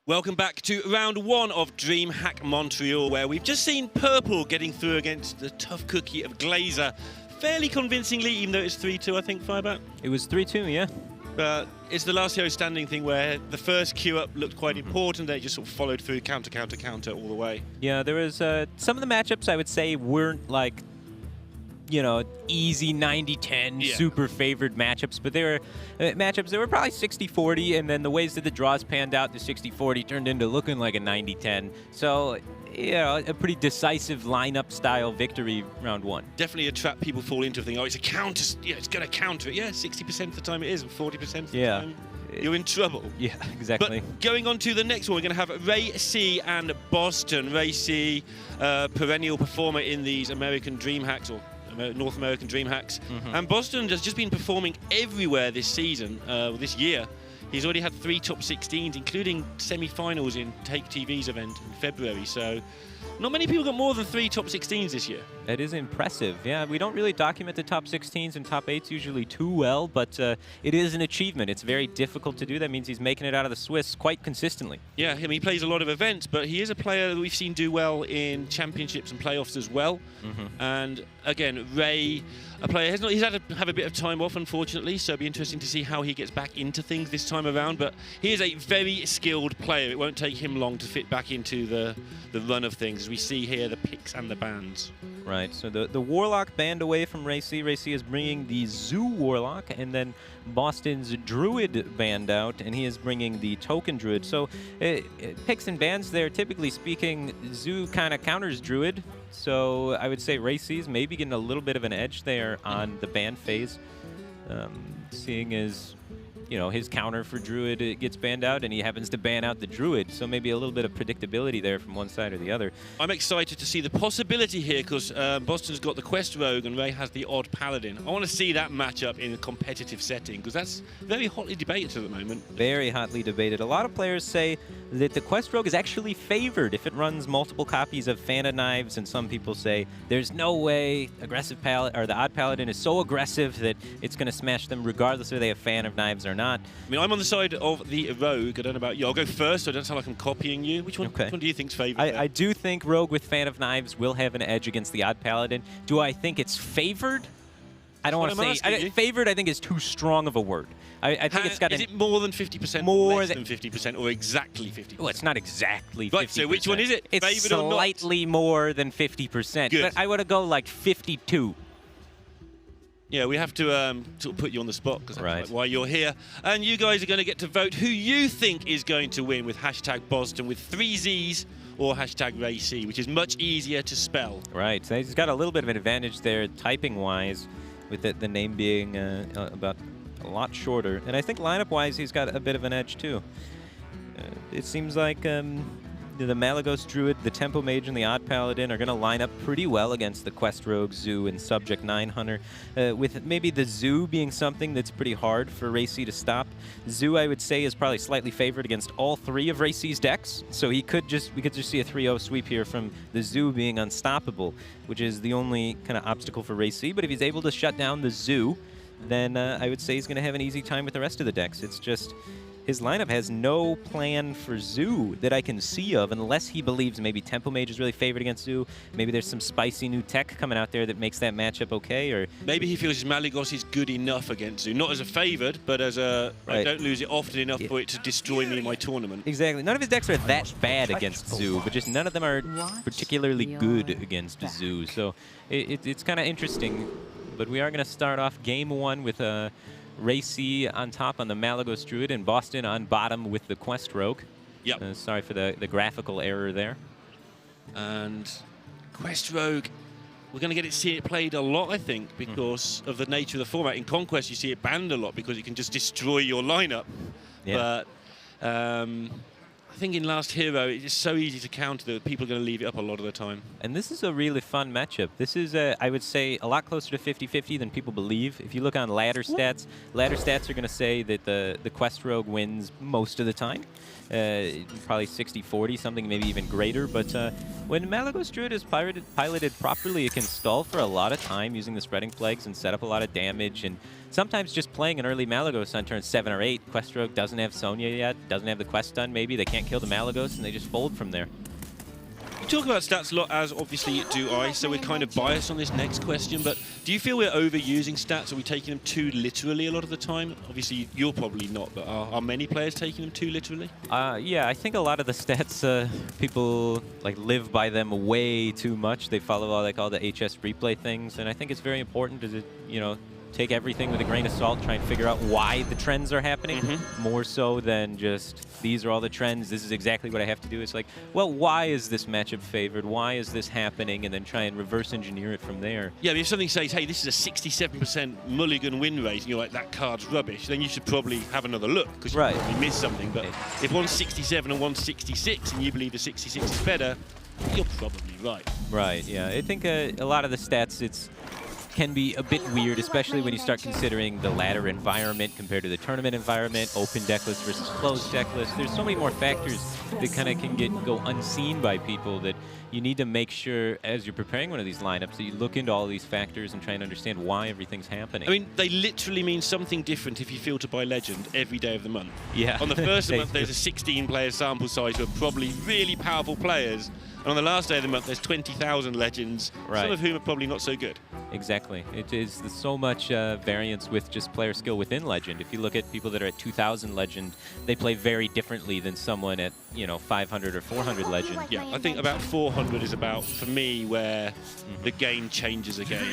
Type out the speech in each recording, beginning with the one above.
Welcome back to round one of DreamHack Montreal, where we've just seen Purple getting through against the tough cookie of Glazer fairly convincingly, even though it's 3-2, I think, Firebat. It was 3-2, yeah. It's the last hero standing thing where the first queue up looked quite important, then it just sort of followed through counter all the way. Yeah, there was some of the matchups I would say weren't like, you know, easy 90-10 super favored matchups, but they were matchups that were probably 60-40, and then the ways that the draws panned out, the 60-40 turned into looking like a 90-10. So, you know, a pretty decisive lineup style victory round one. Definitely a trap people fall into, thinking, oh, it's a counter, yeah, it's going to counter it. Yeah, 60% of the time it is, and 40% of the time you're in trouble. Yeah, exactly. But going on to the next one, we're going to have Rayc and Bozzzton. Rayc, perennial performer in these American DreamHacks, or North American DreamHacks. And Bozzzton has just been performing everywhere this season, this year. He's already had 3 top 16s, including semi-finals in Take TV's event in February. So not many people got more than 3 top 16s this year. That is impressive. Yeah, we don't really document the top 16s and top 8s usually too well, but it is an achievement. It's very difficult to do. That means he's making it out of the Swiss quite consistently. Yeah, I mean, he plays a lot of events, but he is a player that we've seen do well in championships and playoffs as well. And again, Ray, a player, he's had to have a bit of time off, unfortunately, so it'll be interesting to see how he gets back into things this time around. But he is a very skilled player. It won't take him long to fit back into the run of things, as we see here, the picks and the bans. Right, so the Warlock banned away from Rayc. Rayc is bringing the Zoo Warlock, and then Boston's Druid banned out, and he is bringing the Token Druid. So picks and bans there, typically speaking, Zoo kind of counters Druid. So I would say Rayc's maybe getting a little bit of an edge there on the ban phase, seeing as, you know, his counter for Druid gets banned out, and he happens to ban out the Druid, so maybe a little bit of predictability there from one side or the other. I'm excited to see the possibility here, because Boston's got the Quest Rogue and Ray has the odd Paladin. I want to see that matchup in a competitive setting, because that's very hotly debated at the moment. Very hotly debated. A lot of players say that the Quest Rogue is actually favored if it runs multiple copies of Fan of Knives, and some people say there's no way aggressive Paladin, or the odd Paladin is so aggressive that it's going to smash them regardless if they have Fan of Knives or not. I mean, I'm on the side of the Rogue. I don't know about you. I'll go first, so I don't sound like I'm copying you. Which one do you think's favored? I do think Rogue with Fan of Knives will have an edge against the odd Paladin. Do I think it's favored? I don't want to say favored. I think is too strong of a word. I think it's got. Is it more than 50%? More less than 50%, or exactly 50%? Well, it's not exactly 50%. Right. So which one is it? It's favored slightly more than 50%. Good. But I would go like 52. Yeah, we have to sort of put you on the spot, because that's why you're here. And you guys are going to get to vote who you think is going to win with hashtag Bozzzton with 3 Z's or hashtag Rayc, which is much easier to spell. Right. So he's got a little bit of an advantage there typing-wise, with the name being about a lot shorter. And I think lineup-wise, he's got a bit of an edge, too. It seems like the Malagos Druid, the Tempo Mage, and the Odd Paladin are going to line up pretty well against the Quest Rogue, Zoo, and Subject 9 Hunter, with maybe the Zoo being something that's pretty hard for Rayc to stop. Zoo, I would say, is probably slightly favored against all 3 of Rayc's decks, so we could just see a 3-0 sweep here from the Zoo being unstoppable, which is the only kind of obstacle for Rayc. But if he's able to shut down the Zoo, then I would say he's going to have an easy time with the rest of the decks. It's just his lineup has no plan for Zoo that I can see of, unless he believes maybe Tempo Mage is really favored against Zoo. Maybe there's some spicy new tech coming out there that makes that matchup okay, or maybe he feels his Malagos is good enough against Zoo, not as a favored, but as a I don't lose it often enough for it to destroy me in my tournament. Exactly. None of his decks are that bad against Zoo, but just none of them are particularly good against Zoo. So it's kind of interesting. But we are going to start off game 1 with Rayc on top on the Malagos Druid, and Boston on bottom with the Quest Rogue. Yep. Sorry for the graphical error there. And Quest Rogue, we're going to see it played a lot, I think, because of the nature of the format. In Conquest, you see it banned a lot because it can just destroy your lineup. Yeah. But I think in Last Hero, it's so easy to counter that people are going to leave it up a lot of the time. And this is a really fun matchup. This is, I would say, a lot closer to 50-50 than people believe. If you look on ladder stats are going to say that the Quest Rogue wins most of the time. Probably 60-40, something maybe even greater. But when Malagos Druid is piloted properly, it can stall for a lot of time using the spreading flags and set up a lot of damage. And sometimes just playing an early Malagos on turn 7 or 8, Quest Rogue doesn't have Sonya yet, doesn't have the quest done maybe, they can't kill the Malagos, and they just fold from there. We talk about stats a lot, as obviously do I, so we're kind of biased on this next question, but do you feel we're overusing stats? Are we taking them too literally a lot of the time? Obviously, you're probably not, but are many players taking them too literally? Yeah, I think a lot of the stats, people like live by them way too much. They follow all the HS replay things, and I think it's very important to, you know, take everything with a grain of salt, try and figure out why the trends are happening, more so than just, these are all the trends, this is exactly what I have to do. It's like, well, why is this matchup favored? Why is this happening? And then try and reverse engineer it from there. Yeah, I mean, if something says, hey, this is a 67% mulligan win rate, and you're like, that card's rubbish, then you should probably have another look, because you probably missed something. But if one's 67 and one's 66, and you believe the 66 is better, you're probably right. Right, yeah. I think a lot of the stats, can be a bit weird, especially when you start considering the ladder environment compared to the tournament environment, open decklist versus closed decklist. There's so many more factors that kind of can go unseen by people that you need to make sure as you're preparing one of these lineups that you look into all these factors and try and understand why everything's happening. I mean, they literally mean something different if you filter by legend every day of the month. Yeah. On the first of the month, there's a 16-player sample size who are probably really powerful players. And on the last day of the month, there's 20,000 legends, some of whom are probably not so good. Exactly. It is so much variance with just player skill within Legend. If you look at people that are at 2,000 Legend, they play very differently than someone at, 500 or 400 Legend. Yeah, I think about 400 is about, for me, where the game changes again.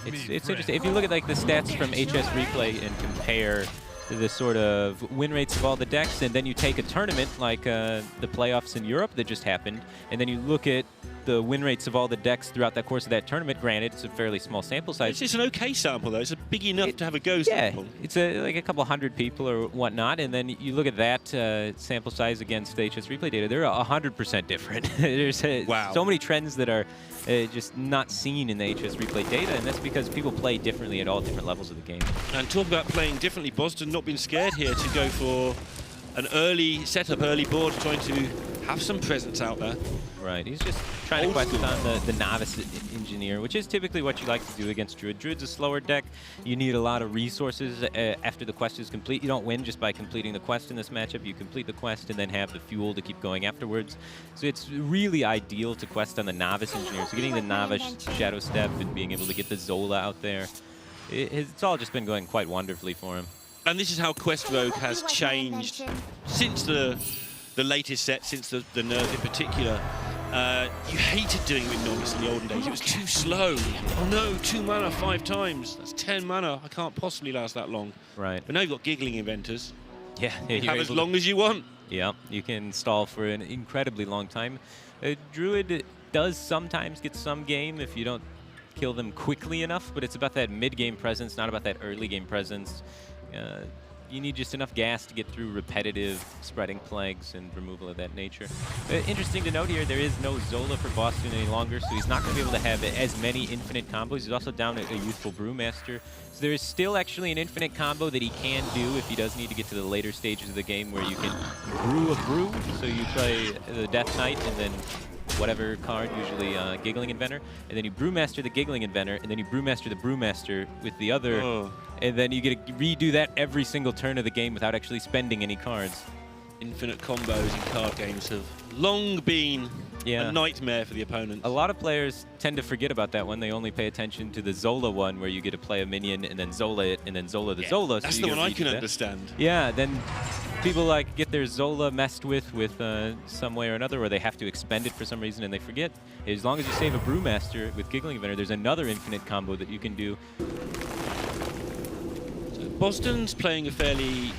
It's interesting. If you look at like the stats from HS Replay and compare the sort of win rates of all the decks, and then you take a tournament like the playoffs in Europe that just happened, and then you look at the win rates of all the decks throughout the course of that tournament. Granted, it's a fairly small sample size. It's an okay sample, though. It's a big enough to have a go sample. It's like a couple hundred people or whatnot, and then you look at that sample size against the HS Replay data. They're 100% different. There's so many trends that are just not seen in the HS Replay data, and that's because people play differently at all different levels of the game. And talk about playing differently. Bozzzton not been scared here to go for an early setup, early board, trying to have some presence out there. Right, he's just trying to quest on the novice engineer, which is typically what you like to do against Druid. Druid's a slower deck. You need a lot of resources after the quest is complete. You don't win just by completing the quest in this matchup. You complete the quest and then have the fuel to keep going afterwards. So it's really ideal to quest on the novice engineer. So getting the novice Shadow Step and being able to get the Zola out there, it's all just been going quite wonderfully for him. And this is how Quest Rogue has changed since the latest set, since the nerf in particular. You hated doing it with Novice in the olden days. It was too slow. Oh no, 2 mana 5 times. That's 10 mana. I can't possibly last that long. Right. But now you've got Giggling Inventors. Yeah. You have as long as you want. Yeah, you can stall for an incredibly long time. Druid does sometimes get some game if you don't kill them quickly enough, but it's about that mid-game presence, not about that early-game presence. You need just enough gas to get through repetitive spreading plagues and removal of that nature. Interesting to note here, there is no Zola for Bozzzton any longer, so he's not going to be able to have as many infinite combos. He's also down a Youthful Brewmaster. So there is still actually an infinite combo that he can do if he does need to get to the later stages of the game where you can brew a brew. So you play the Death Knight and then whatever card, usually Giggling Inventor, and then you Brewmaster the Giggling Inventor, and then you Brewmaster the Brewmaster with the other, and then you get to redo that every single turn of the game without actually spending any cards. Infinite combos in card games have long been a nightmare for the opponent. A lot of players tend to forget about that one. They only pay attention to the Zola one where you get to play a minion and then Zola it and then Zola the Zola. That's so the one I can understand. Yeah, then people like get their Zola messed with some way or another, or they have to expend it for some reason and they forget. As long as you save a Brewmaster with Giggling Inventor, there's another infinite combo that you can do. So Bozzzton's playing a fairly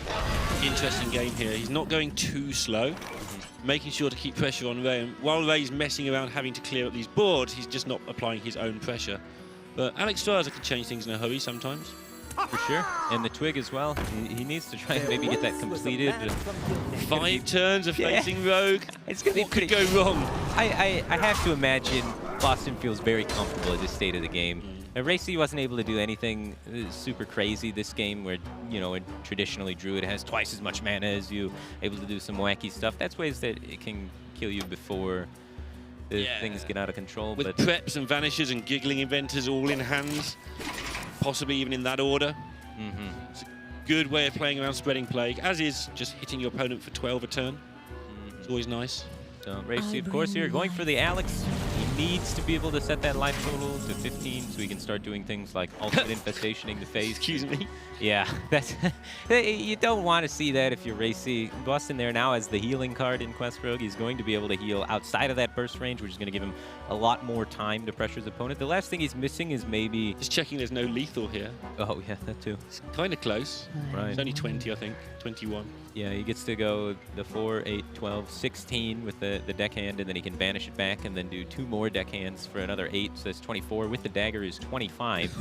interesting game here. He's not going too slow, making sure to keep pressure on Ray. And while Ray's messing around having to clear up these boards, he's just not applying his own pressure. But Alex Straza can change things in a hurry sometimes. For sure. And the Twig as well. He needs to try and maybe get that completed. 5 turns of facing Rogue. It's gonna what could go wrong? I have to imagine Bozzzton feels very comfortable at this state of the game. Rayc wasn't able to do anything super crazy this game where, traditionally Druid has twice as much mana as you, able to do some wacky stuff. That's ways that it can kill you before things get out of control. With preps and vanishers and Giggling Inventors all in hands, possibly even in that order. It's a good way of playing around spreading plague, as is just hitting your opponent for 12 a turn. It's always nice. So Rayc, of course, here going for the Alex. He needs to be able to set that life total to 15 so he can start doing things like ultimate infestationing the phase. Excuse me. Yeah, that's you don't want to see that if you're Rayc. Bozzzton there now as the healing card in Quest Rogue. He's going to be able to heal outside of that burst range, which is going to give him a lot more time to pressure his opponent. The last thing he's missing is maybe... Just checking there's no lethal here. Oh, yeah, that too. It's kind of close. Right. It's only 20, I think. 21. Yeah, he gets to go the 4, 8, 12, 16 with the deckhand, and then he can banish it back and then do 2 more deckhands for another 8. So that's 24. With the dagger is 25.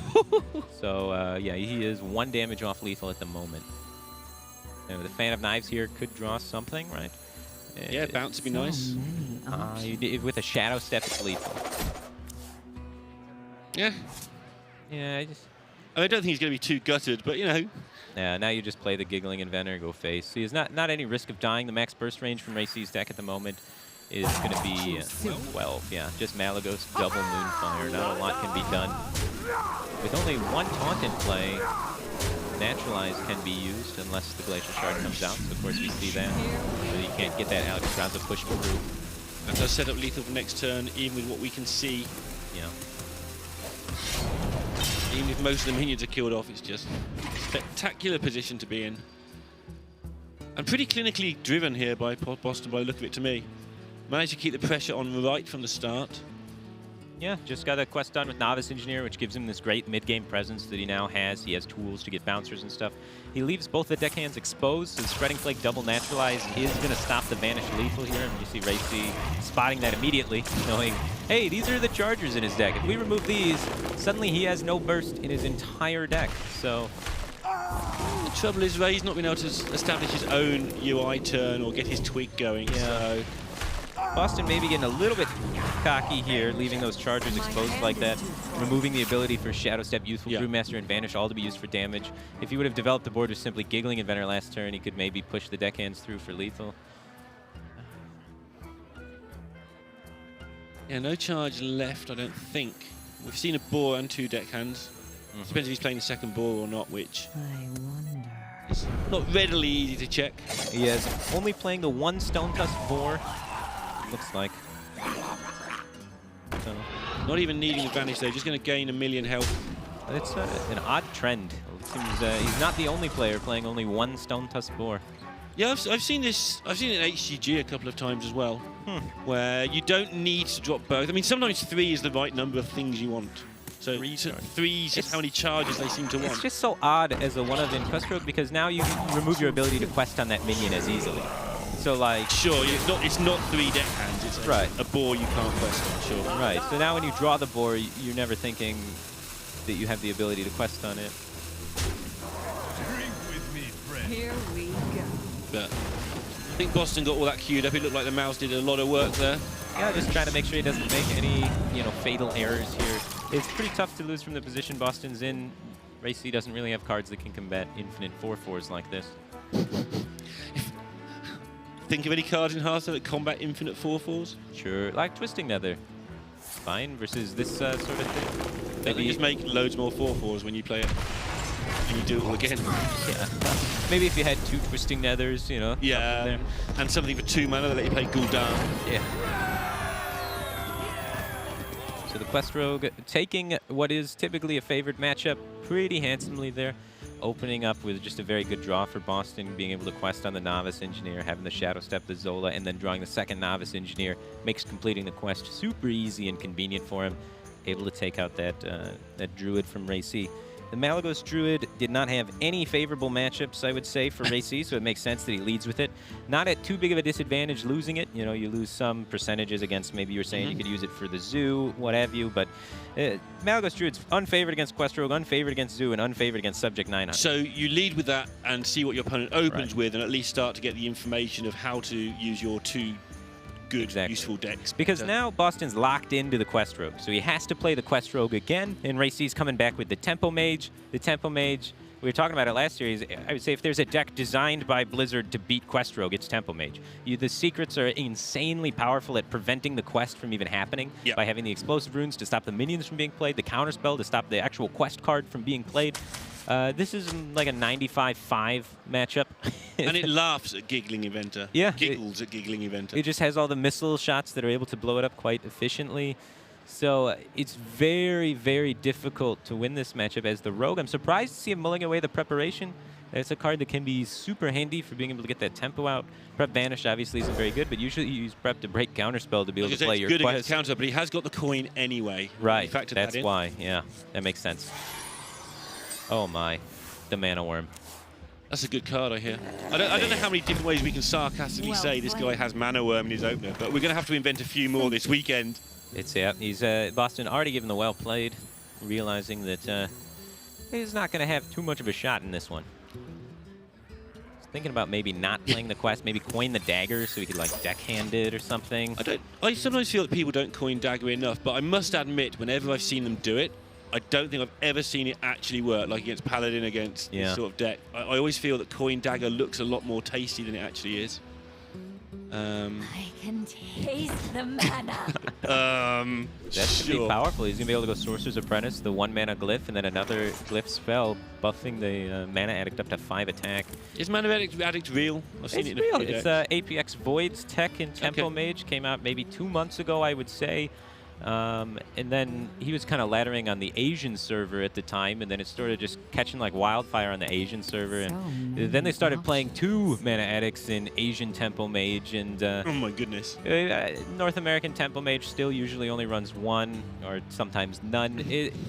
So, yeah, he is 1 damage off lethal at the moment. Now, the Fan of Knives here could draw something, right? Yeah, bounce would be nice. With a Shadow Step, it's lethal. Yeah. Yeah, I don't think he's going to be too gutted, but, you know. Yeah, now you just play the Giggling Inventor, go face. He has not any risk of dying. The max burst range from Rayc's deck at the moment is going to be 12. Yeah, just Malagos, double Moonfire. Not a lot can be done. With only 1 taunt in play, Naturalize can be used unless the Glacial Shard comes out. So, of course, we see that. So you can't get that Alexstrasza push through. That does set up lethal for next turn, even with what we can see. Yeah. Even if most of the minions are killed off, it's just a spectacular position to be in. And pretty clinically driven here by Bozzzton by the look of it to me. Managed to keep the pressure on right from the start. Yeah, just got a quest done with Novice Engineer, which gives him this great mid-game presence that he now has. He has tools to get bouncers and stuff. He leaves both the deckhands exposed, so Spreading Plague double Naturalize is going to stop the Vanish Lethal here. And you see Rayc spotting that immediately, knowing, hey, these are the chargers in his deck. If we remove these, suddenly he has no burst in his entire deck. So the trouble is Ray's not been able to establish his own UI turn or get his twig going. Yeah. So Bozzzton maybe getting a little bit cocky here, leaving those chargers exposed like that, removing the ability for Shadow Step, Youthful Brewmaster, and Vanish all to be used for damage. If he would have developed the board with simply Giggling Inventor last turn, he could maybe push the deckhands through for lethal. yeah, no charge left, I don't think. We've seen a boar and 2 deckhands. Depends if he's playing the second boar or not, which is not readily easy to check. He is only playing the 1 Stone Tusk boar. Looks like. So, Not even needing the Vanish though, just going to gain 1,000,000 health. it's an odd trend. It seems he's not the only player playing only 1 Stone Tusk boar. Yeah, I've seen this. I've seen it in HCG a couple of times as well, where you don't need to drop both. I mean, sometimes 3 is the right number of things you want. So 3 is just how many charges they seem to want. It's just so odd as a one-of in Quest Rogue because now you remove your ability to quest on that minion as easily. So like, sure, it's not 3 deckhands. It's a boar you can't quest on. Sure. Right. So now when you draw the boar, you're never thinking that you have the ability to quest on it. Drink with me, friend. Here we go. But I think Bozzzton got all that queued up. It looked like the mouse did a lot of work there. Yeah, just trying to make sure he doesn't make any, fatal errors here. It's pretty tough to lose from the position Bozzzton's in. Rayc doesn't really have cards that can combat infinite 4/4s like this. Think of any cards in Hearthstone that combat infinite 4/4s? Sure, like Twisting Nether. Fine versus this sort of thing. Maybe just make loads more 4/4s when you play it. And you do it all again. Yeah. Maybe if you had 2 Twisting Nethers, Yeah, there. and something for 2 mana that let you play Gul'dan. Yeah. So the Quest Rogue taking what is typically a favored matchup pretty handsomely there. Opening up with just a very good draw for Bozzzton, being able to quest on the Novice Engineer, having the Shadow Step, the Zola, and then drawing the second Novice Engineer makes completing the quest super easy and convenient for him. Able to take out that Druid from Rayc. The Malagos Druid did not have any favorable matchups, I would say, for Rayc, so it makes sense that he leads with it. Not at too big of a disadvantage losing it. You lose some percentages against, maybe you were saying you could use it for the Zoo, what have you, but Malagos Druid's unfavored against Quest Rogue, unfavored against Zoo, and unfavored against Subject 900. So you lead with that and see what your opponent opens with, and at least start to get the information of how to use your 2 good, useful decks. Because now Bozzzton's locked into the Quest Rogue, so he has to play the Quest Rogue again, and Rayc's coming back with the Tempo Mage. The Tempo Mage, we were talking about it last year, I would say if there's a deck designed by Blizzard to beat Quest Rogue, it's Tempo Mage. The secrets are insanely powerful at preventing the quest from even happening by having the explosive runes to stop the minions from being played, the counterspell to stop the actual quest card from being played. This is like a 95-5 matchup. And it laughs at Giggling Inventor. Yeah. Giggles at Giggling Inventor. It just has all the missile shots that are able to blow it up quite efficiently. So it's very, very difficult to win this matchup as the Rogue. I'm surprised to see him mulling away the Preparation. It's a card that can be super handy for being able to get that tempo out. Prep Vanish obviously isn't very good, but usually you use Prep to break Counterspell to be able to play your good quest. against counter, but he has got the coin anyway. Right, That's why. Yeah, that makes sense. Oh my, the Mana Worm. That's a good card, I hear. I don't know how many different ways we can sarcastically say this guy has Mana Worm in his opener, but we're going to have to invent a few more this weekend. He's Bozzzton already given the well played, realizing that he's not going to have too much of a shot in this one. Thinking about maybe not playing the quest, maybe coin the dagger so he could like deckhand it or something. I sometimes feel that people don't coin dagger enough, but I must admit, whenever I've seen them do it, I don't think I've ever seen it actually work, like against Paladin, against this sort of deck. I always feel that coin dagger looks a lot more tasty than it actually is. I can taste the mana. That should be powerful. He's going to be able to go Sorcerer's Apprentice, the 1 mana glyph, and then another glyph spell, buffing the Mana Addict up to 5 attack. Is Mana Addict real? I've seen it in real. a few It's decks. APX Void's tech in Tempo Mage. Came out maybe 2 months ago, I would say. And then he was kind of laddering on the Asian server at the time, and then it started just catching like wildfire on the Asian server. And then they started playing 2 Mana Addicts in Asian Tempo Mage, and oh my goodness. North American Tempo Mage still usually only runs 1 or sometimes none.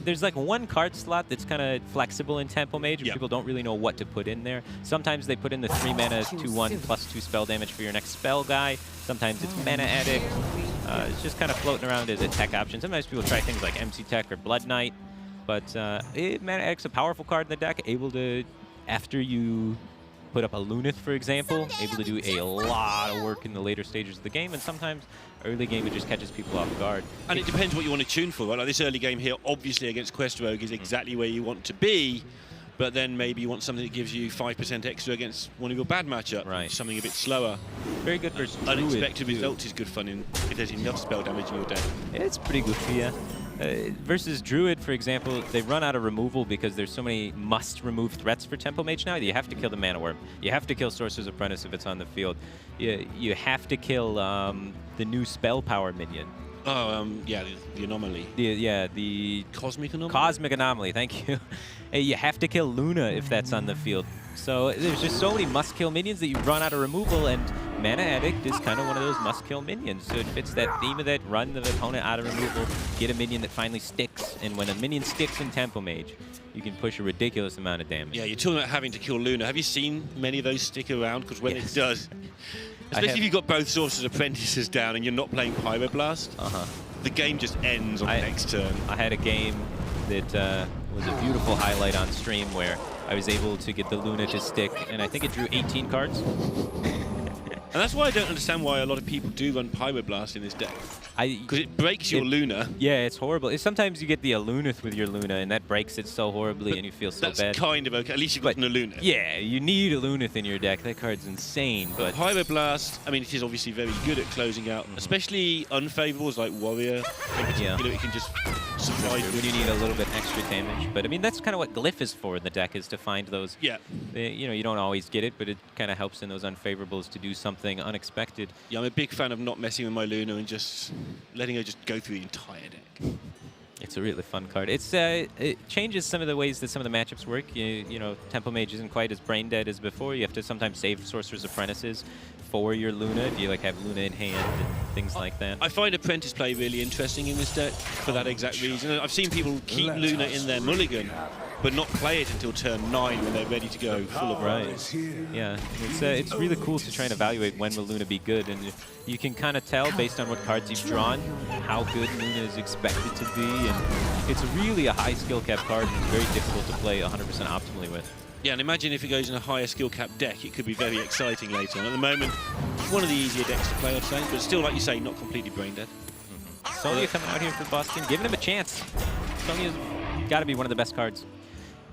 There's like 1 card slot that's kind of flexible in Tempo Mage, and people don't really know what to put in there. Sometimes they put in the 3 mana 2/1 plus 2 spell damage for your next spell guy. Sometimes it's Mana Addict. It's just kind of floating around as a tech option. Sometimes people try things like MC Tech or Blood Knight, but Mana Addict's a powerful card in the deck, able to, after you put up a Lunith, for example, able to do a lot of work in the later stages of the game, and sometimes early game it just catches people off guard. And it depends what you want to tune for, right? Like this early game here, obviously against Quest Rogue is exactly where you want to be, but then maybe you want something that gives you 5% extra against one of your bad matchups. Right. Something a bit slower. Very good versus Unexpected Druid, results is good fun if there's enough spell damage in your deck. It's pretty goofy, yeah. Versus Druid, for example, they run out of removal because there's so many must-remove threats for Tempo Mage now. You have to kill the Mana Worm. You have to kill Sorcerer's Apprentice if it's on the field. You have to kill the new Spell Power minion. Oh, yeah, the anomaly. The Cosmic Anomaly? Cosmic Anomaly, thank you. You have to kill Luna if that's on the field. So there's just so many must-kill minions that you run out of removal, and Mana Addict is kind of one of those must-kill minions. So it fits that theme of that run the opponent out of removal, get a minion that finally sticks, and when a minion sticks in Tempo Mage, you can push a ridiculous amount of damage. Yeah, you're talking about having to kill Luna. Have you seen many of those stick around? Because when it does, especially if you've got both Sorcerer's Apprentices down and you're not playing Pyroblast, the game just ends on the next turn. I had a game that was a beautiful highlight on stream where I was able to get the Luna to stick, and I think it drew 18 cards. And that's why I don't understand why a lot of people do run Pyroblast in this deck. Because it breaks your Luna. Yeah, it's horrible. Sometimes you get the Alunith with your Luna, and that breaks it so horribly, and you feel so bad. That's kind of okay. At least you've got an Alunith. Yeah, you need Alunith in your deck. That card's insane. But Pyroblast, I mean, it is obviously very good at closing out, especially unfavorables like Warrior. It can just survive. When you need a little bit extra damage. But I mean, that's kind of what Glyph is for in the deck, is to find those. Yeah. You don't always get it, but it kind of helps in those unfavorables to do something unexpected. Yeah, I'm a big fan of not messing with my Luna and just letting her just go through the entire deck. It's a really fun card. It changes some of the ways that some of the matchups work. You know, Tempo Mage isn't quite as brain dead as before. You have to sometimes save Sorcerer's Apprentices for your Luna if you like have Luna in hand and things like that. I find Apprentice play really interesting in this deck for that exact reason. I've seen people keep Luna in their mulligan, but not play it until turn 9 when they're ready to go full of Right. Yeah, it's really cool to try and evaluate when will Luna be good, and you can kind of tell based on what cards you've drawn how good Luna is expected to be, and it's really a high skill cap card and it's very difficult to play 100% optimally with. Yeah, and imagine if it goes in a higher skill cap deck, it could be very exciting later on. At the moment, it's one of the easier decks to play, I'd say, but still, like you say, not completely brain dead. Sonya coming out here for Bozzzton, giving him a chance. Sonya's got to be one of the best cards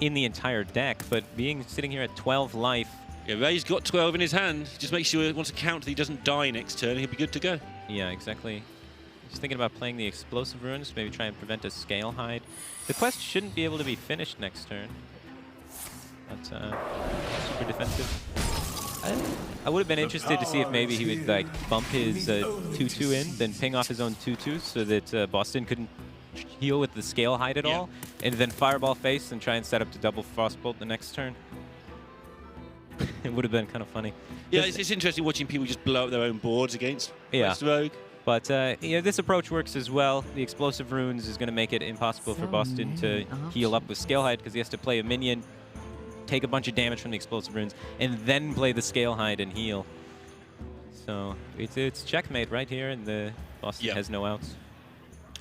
in the entire deck, but sitting here at 12 life. Yeah, Ray's got 12 in his hand. Just make sure he wants to count that he doesn't die next turn, and he'll be good to go. Yeah, exactly. Just thinking about playing the Explosive Runes, maybe try and prevent a Scale Hide. The quest shouldn't be able to be finished next turn. But super defensive. I would have been interested to see if maybe he would like bump his 2-2 in, then ping off his own 2-2 so that Bozzzton couldn't heal with the scale hide at all, and then fireball face and try and set up to double frostbolt the next turn. It would have been kind of funny. Yeah, it's interesting watching people just blow up their own boards against Rogue. But you know, this approach works as well. The explosive runes is going to make it impossible for Bozzzton to heal up with scale hide because he has to play a minion, take a bunch of damage from the explosive runes, and then play the scale hide and heal. So it's checkmate right here, and the Bozzzton has no outs.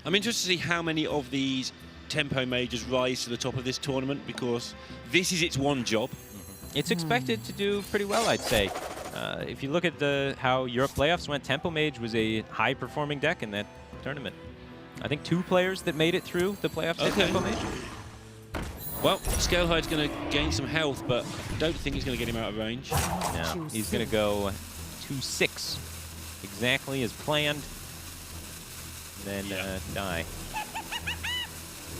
I'm interested to see how many of these tempo majors rise to the top of this tournament, because this is its one job. It's expected to do pretty well, I'd say. If you look at how Europe playoffs went, Tempo Mage was a high-performing deck in that tournament. I think 2 players that made it through the playoffs did Tempo Mage. Well, Scalehide's going to gain some health, but I don't think he's going to get him out of range. No, he's going to go 2-6, exactly as planned, and then die.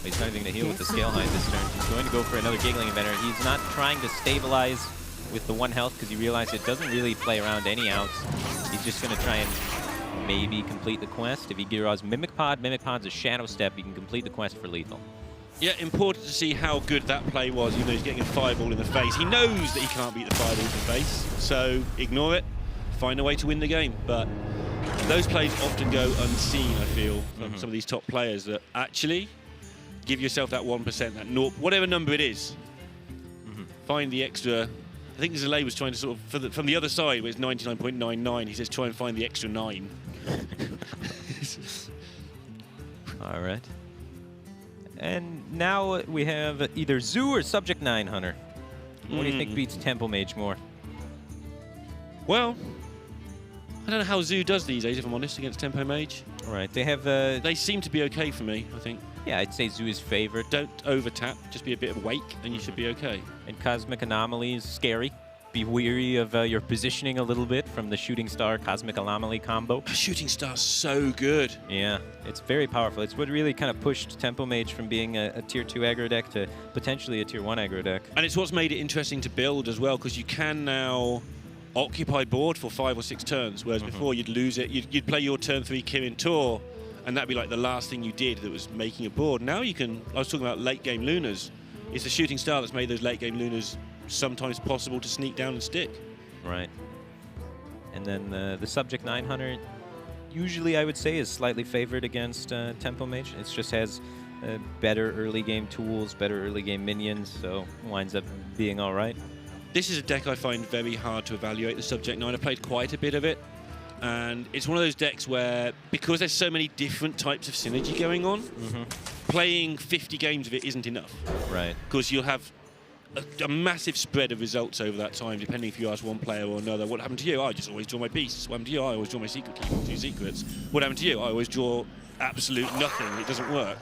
He's not even going to heal with the Scale Hide this turn. He's going to go for another Giggling Inventor. He's not trying to stabilize with the 1 health because he realized it doesn't really play around any outs. He's just going to try and maybe complete the quest. If he draws Mimic Pod's a Shadow Step, he can complete the quest for lethal. Yeah, important to see how good that play was, even though he's getting a fireball in the face. He knows that he can't beat the fireball in the face, so ignore it, find a way to win the game. But those plays often go unseen, I feel, from some of these top players, that actually give yourself that 1%, that naught, whatever number it is. Find the extra. I think Zalay was trying to sort of, from the other side, where it's 99.99, he says try and find the extra 9. All right. And now we have either Zoo or Subject 9 Hunter. What do you think beats Tempo Mage more? Well, I don't know how Zoo does these days, if I'm honest, against Tempo Mage. All right, they have... they seem to be okay for me, I think. Yeah, I'd say Zoo is favored. Don't over-tap, just be a bit of Wake, and you should be okay. And Cosmic Anomaly is scary. Be weary of your positioning a little bit from the Shooting Star Cosmic Anomaly combo. Shooting Star's so good. Yeah, it's very powerful. It's what really kind of pushed Tempo Mage from being a Tier 2 aggro deck to potentially a Tier 1 aggro deck. And it's what's made it interesting to build as well, because you can now occupy board for 5 or 6 turns, whereas before you'd lose it. You'd play your turn 3 Kirin Tor, and that'd be like the last thing you did that was making a board. Now you can, I was talking about late game Lunas. It's the Shooting Star that's made those late game Lunas sometimes possible to sneak down and stick. Right. And then the Subject 9 Hunter, usually I would say, is slightly favored against Tempo Mage. It just has better early game tools, better early game minions, so winds up being all right. This is a deck I find very hard to evaluate, the Subject 9. I've played quite a bit of it. And it's one of those decks where, because there's so many different types of synergy going on, playing 50 games of it isn't enough. Right. Because you'll have a massive spread of results over that time, depending if you ask one player or another. What happened to you? I just always draw my beasts. What happened to you? I always draw my secret key, 2 secrets. What happened to you? I always draw absolute nothing. It doesn't work.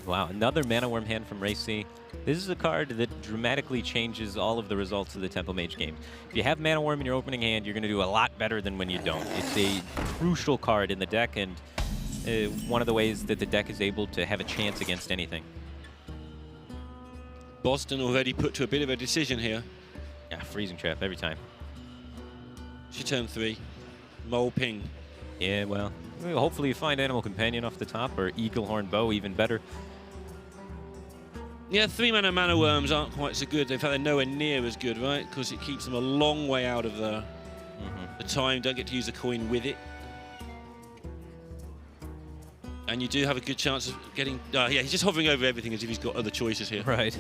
Wow, another Mana Worm hand from Rayc. This is a card that dramatically changes all of the results of the Tempo Mage game. If you have Mana Worm in your opening hand, you're going to do a lot better than when you don't. It's a crucial card in the deck, and one of the ways that the deck is able to have a chance against anything. Bozzzton already put to a bit of a decision here. Yeah, Freezing Trap every time. She turn 3. Mole Ping. Yeah, well, hopefully you find Animal Companion off the top, or Eaglehorn Bow, even better. Yeah, 3-mana Mana Worms aren't quite so good. In fact, they're nowhere near as good, right? Because it keeps them a long way out of the time. Don't get to use the coin with it. And you do have a good chance of getting... yeah, he's just hovering over everything as if he's got other choices here. Right.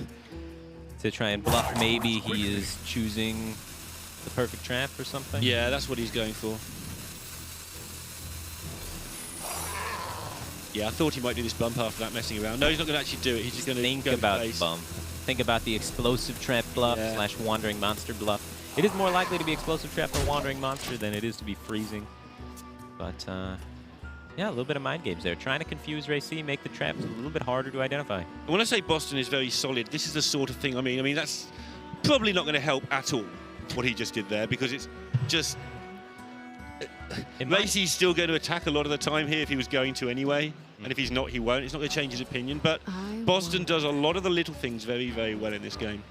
To try and bluff, maybe he is choosing the perfect trap or something. Yeah, that's what he's going for. Yeah, I thought he might do this bump after that messing around. No, he's not going to actually do it. He's just going to think about the bump. Think about the explosive trap bluff / wandering monster bluff. It is more likely to be explosive trap or wandering monster than it is to be freezing. But yeah, a little bit of mind games there. Trying to confuse Rayc, make the traps a little bit harder to identify. When I say Bozzzton is very solid, this is the sort of thing I mean that's probably not going to help at all, what he just did there, because it's just... Rayc's still going to attack a lot of the time here if he was going to anyway. And if he's not, he won't. It's not going to change his opinion. But Bozzzton does a lot of the little things very, very well in this game.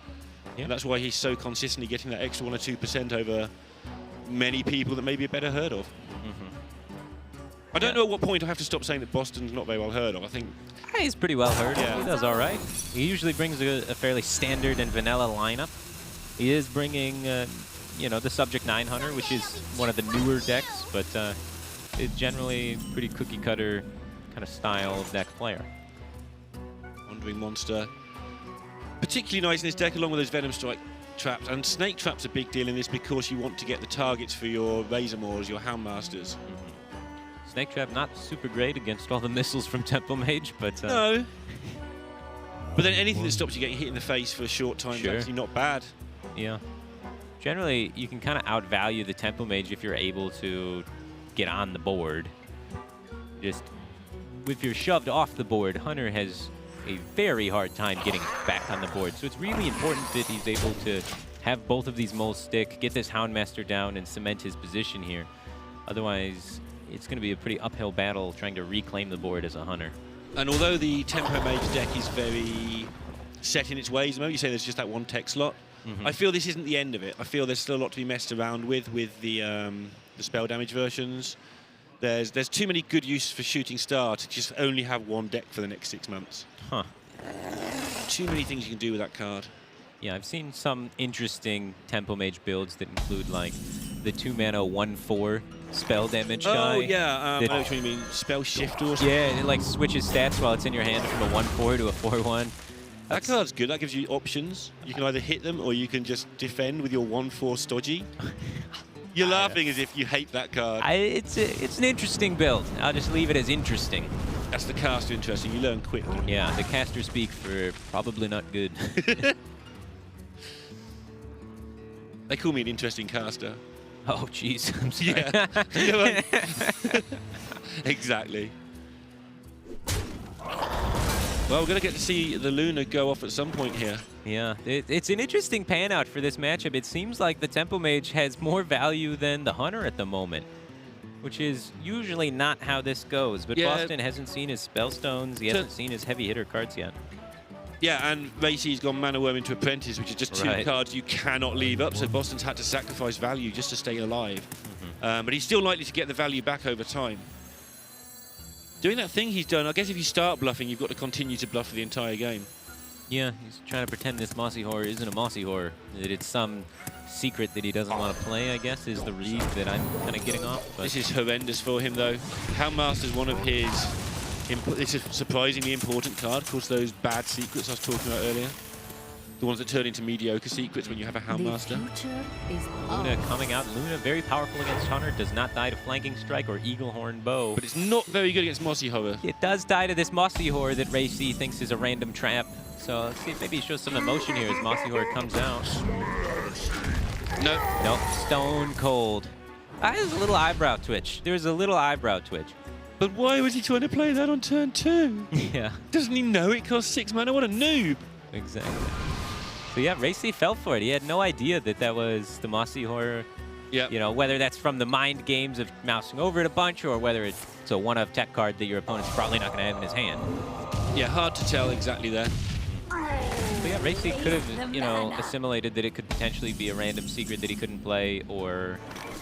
Yeah. And that's why he's so consistently getting that extra 1 or 2% over many people that maybe are better heard of. I don't know at what point I have to stop saying that Bozzzton's not very well heard of. I think He's pretty well heard. Yeah. He does all right. He usually brings a fairly standard and vanilla lineup. He is bringing, you know, the Subject 9 Hunter, which is one of the newer decks, but it's generally pretty cookie cutter kind of style of deck player. Wandering Monster, particularly nice in this deck, along with those Venom Strike traps. And Snake Trap's a big deal in this because you want to get the targets for your Razormaws, your Houndmasters. Snake Trap not super great against all the missiles from Temple Mage, but No. But then anything that stops you getting hit in the face for a short time Sure. is actually not bad. yeah. Generally, you can kind of outvalue the Temple Mage if you're able to get on the board. Just if you're shoved off the board, Hunter has a very hard time getting back on the board. So it's really important that he's able to have both of these moles stick, get this Houndmaster down, and cement his position here. Otherwise, it's going to be a pretty uphill battle trying to reclaim the board as a Hunter. And although the Tempo Mage deck is very set in its ways, the moment you say there's just that one tech slot, I feel this isn't the end of it. I feel there's still a lot to be messed around with the spell damage versions. There's too many good uses for Shooting Star to just only have one deck for the next 6 months. Huh. Too many things you can do with that card. Yeah, I've seen some interesting Tempo Mage builds that include, like, the 2-mana 1/4 spell damage guy. Oh, yeah. I that- know what you mean. Spell Shifter or something. Yeah, and it, like, switches stats while it's in your hand from a 1/4 to a 4/1. That card's good. That gives you options. You can either hit them or you can just defend with your 1/4 Stodgy. You're laughing as if you hate that card. It's an interesting build. I'll just leave it as interesting. That's the caster interesting. You learn quickly. Yeah, the caster speak for probably not good. They call me an interesting caster. Oh, jeez. I'm sorry. Yeah. You know what? Exactly. Well, we're going to get to see the Luna go off at some point here. Yeah, it's an interesting pan out for this matchup. It seems like the Tempo Mage has more value than the Hunter at the moment, which is usually not how this goes. But Yeah. Bozzzton hasn't seen his Spellstones. He hasn't seen his heavy hitter cards yet. Yeah, and Rayc's gone Mana Worm into Apprentice, which is just two Right. cards you cannot leave up, so Bozzzton's had to sacrifice value just to stay alive. But he's still likely to get the value back over time. Doing that thing he's done, I guess if you start bluffing, you've got to continue to bluff for the entire game. Yeah, he's trying to pretend this Mossy Horror isn't a Mossy Horror. That it's some secret that he doesn't want to play, I guess, is the read that I'm kind of getting off. But This is horrendous for him, though. Houndmaster's one of his... This is a surprisingly important card. Of course, those bad secrets I was talking about earlier. The ones that turn into mediocre secrets when you have a The Houndmaster. future is Luna ours. coming out. Luna very powerful against Hunter. Does not die to Flanking Strike or Eagle Horn Bow. But it's not very good against Mossy Horror. It does die to this Mossy Horror that Rayc thinks is a random trap. So let's see if maybe he shows some emotion here as Mossy Horror comes out. No. Nope, stone cold. There's a little eyebrow twitch. There's a little eyebrow twitch. But why was he trying to play that on turn 2? Yeah, Doesn't he know it costs 6 mana? What a noob! exactly. So yeah, Rayc fell for it. He had no idea that that was the Mossy Horror. Yeah. You know, whether that's from the mind games of mousing over it a bunch or whether it's a one-of tech card that your opponent's probably not going to have in his hand. Yeah, hard to tell exactly there. So yeah, Rayc could have, you know, assimilated that it could potentially be a random secret that he couldn't play, or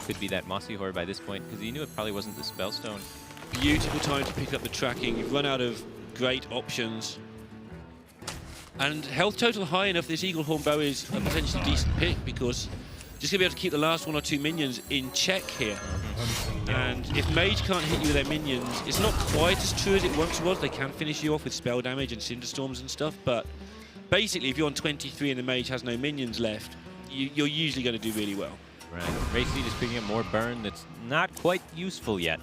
could be that Mossy Horror by this point, because he knew it probably wasn't the Spellstone. Beautiful time to pick up the tracking. You've run out of great options. And health total high enough, this Eagle Horn Bow is a potentially decent pick because just going to be able to keep the last 1 or 2 minions in check here. And if Mage can't hit you with their minions, it's not quite as true as it once was. They can finish you off with spell damage and Cinderstorms and stuff, but basically if you're on 23 and the Mage has no minions left, you're usually going to do really well. Right. Rayc just picking up more burn that's not quite useful yet.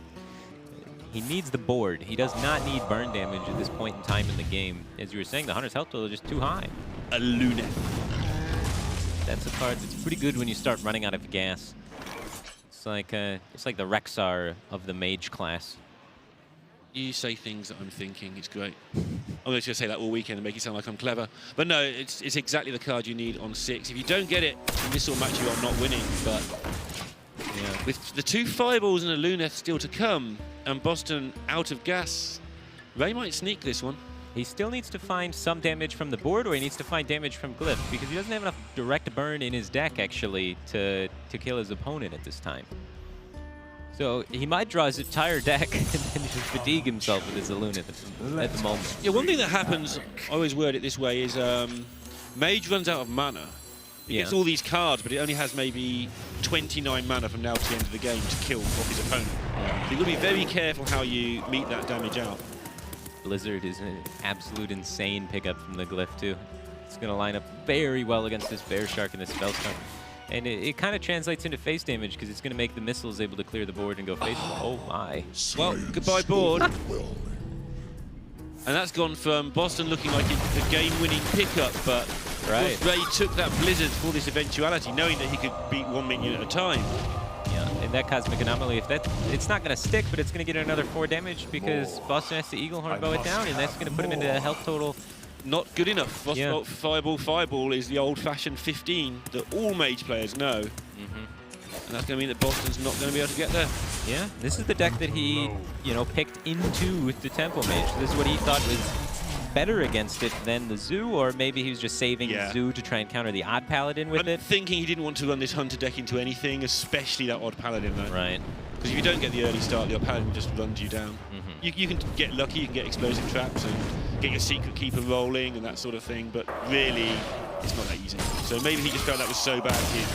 He needs the board. He does not need burn damage at this point in time in the game. As you were saying, the Hunter's health total is just too high. A Luna. That's a card that's pretty good when you start running out of gas. It's like the Rexar of the Mage class. You say things that I'm thinking. It's great. I'm just going to say that all weekend and make it sound like I'm clever. But no, it's exactly the card you need on 6. If you don't get it, this will match you are not winning. But Yeah. with the 2 fireballs and a Luneth still to come, and Bozzzton out of gas, Ray might sneak this one. He still needs to find some damage from the board, or he needs to find damage from Glyph, because he doesn't have enough direct burn in his deck, actually, to kill his opponent at this time. So he might draw his entire deck and then just fatigue himself with his Elune at the moment. Yeah, one thing that happens, I always word it this way, is Mage runs out of mana. He gets all these cards, but it only has maybe 29 mana from now to the end of the game to kill off his opponent. So you've got to be very careful how you meet that damage out. Blizzard is an absolute insane pickup from the Glyph, too. It's going to line up very well against this Bear Shark and this Spellstorm. And it kind of translates into face damage because it's going to make the missiles able to clear the board and go face. Oh, my. Well, goodbye board. And that's gone from Bozzzton looking like a game-winning pickup, but right. Ray took that Blizzard for this eventuality, knowing that he could beat 1 minion at a time. Yeah, and that Cosmic Anomaly, it's not going to stick, but it's going to get another 4 damage because Bozzzton has to Eaglehorn bow it down, and that's going to put him into a health total. Not good enough. Yeah. Fireball is the old-fashioned 15 that all Mage players know. And that's going to mean that Boston's not going to be able to get there. Yeah, this is the deck that he, picked into the Temple Mage. This is what he thought was better against it than the Zoo, or maybe he was just saving Zoo to try and counter the Odd Paladin with it. Thinking he didn't want to run this Hunter deck into anything, especially that Odd Paladin, though. Right. Because if you don't get the early start, the Odd Paladin just runs you down. You can get lucky, you can get explosive traps and get your Secret Keeper rolling and that sort of thing, but really, it's not that easy. So maybe he just felt that was so bad, he'd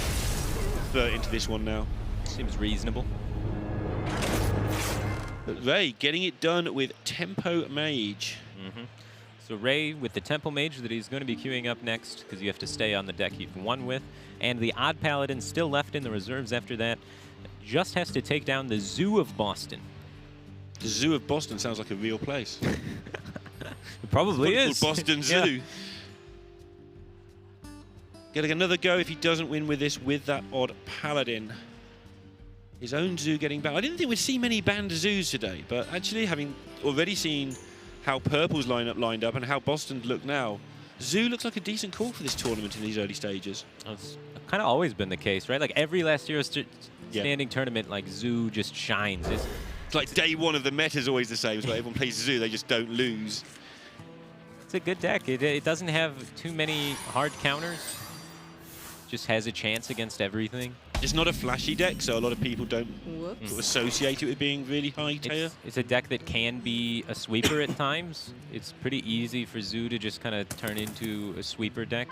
throw it into this one now. Seems reasonable. But Ray getting it done with Tempo Mage. So Ray with the Temple Mage that he's going to be queuing up next because you have to stay on the deck you've won with. And the Odd Paladin still left in the reserves after that. Just has to take down the Zoo of Bozzzton. The Zoo of Bozzzton sounds like a real place. It probably is. Bozzzton Zoo. Getting another go if he doesn't win with this, with that Odd Paladin. His own Zoo getting banned. I didn't think we'd see many banned Zoos today, but actually having already seen how Purple's lined up and how Bozzzton look now, Zoo looks like a decent call for this tournament in these early stages. It's kind of always been the case, right? Like every last year's standing tournament, like Zoo just shines. It's like day one of the meta is always the same. It's like everyone plays Zoo, they just don't lose. It's a good deck. It doesn't have too many hard counters. Just has a chance against everything. It's not a flashy deck, so a lot of people don't associate it with being really high tier. It's a deck that can be a sweeper at times. It's pretty easy for Zoo to just kind of turn into a sweeper deck.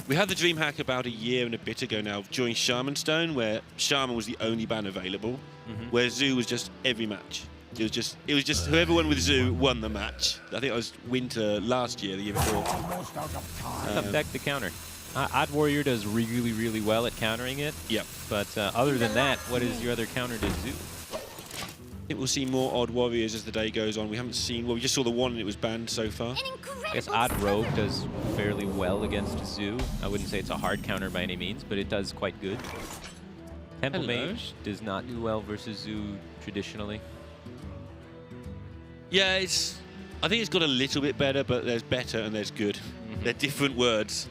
We had the DreamHack about a year and a bit ago now during Shaman Stone, where Shaman was the only ban available, where Zoo was just every match. It was just whoever won with Zoo won the match. I think it was Winter last year, the year before. Tough deck to counter. Odd Warrior does really, really well at countering it. Yep. But other than that, what is your other counter to Zoo? I think we'll see more Odd Warriors as the day goes on. We haven't seen, well, we just saw the one and it was banned so far. I guess Odd Rogue does fairly well against Zoo. I wouldn't say it's a hard counter by any means, but it does quite good. Temple Mage does not do well versus Zoo traditionally. Yeah, I think it's got a little bit better, but there's better and there's good. They're different words.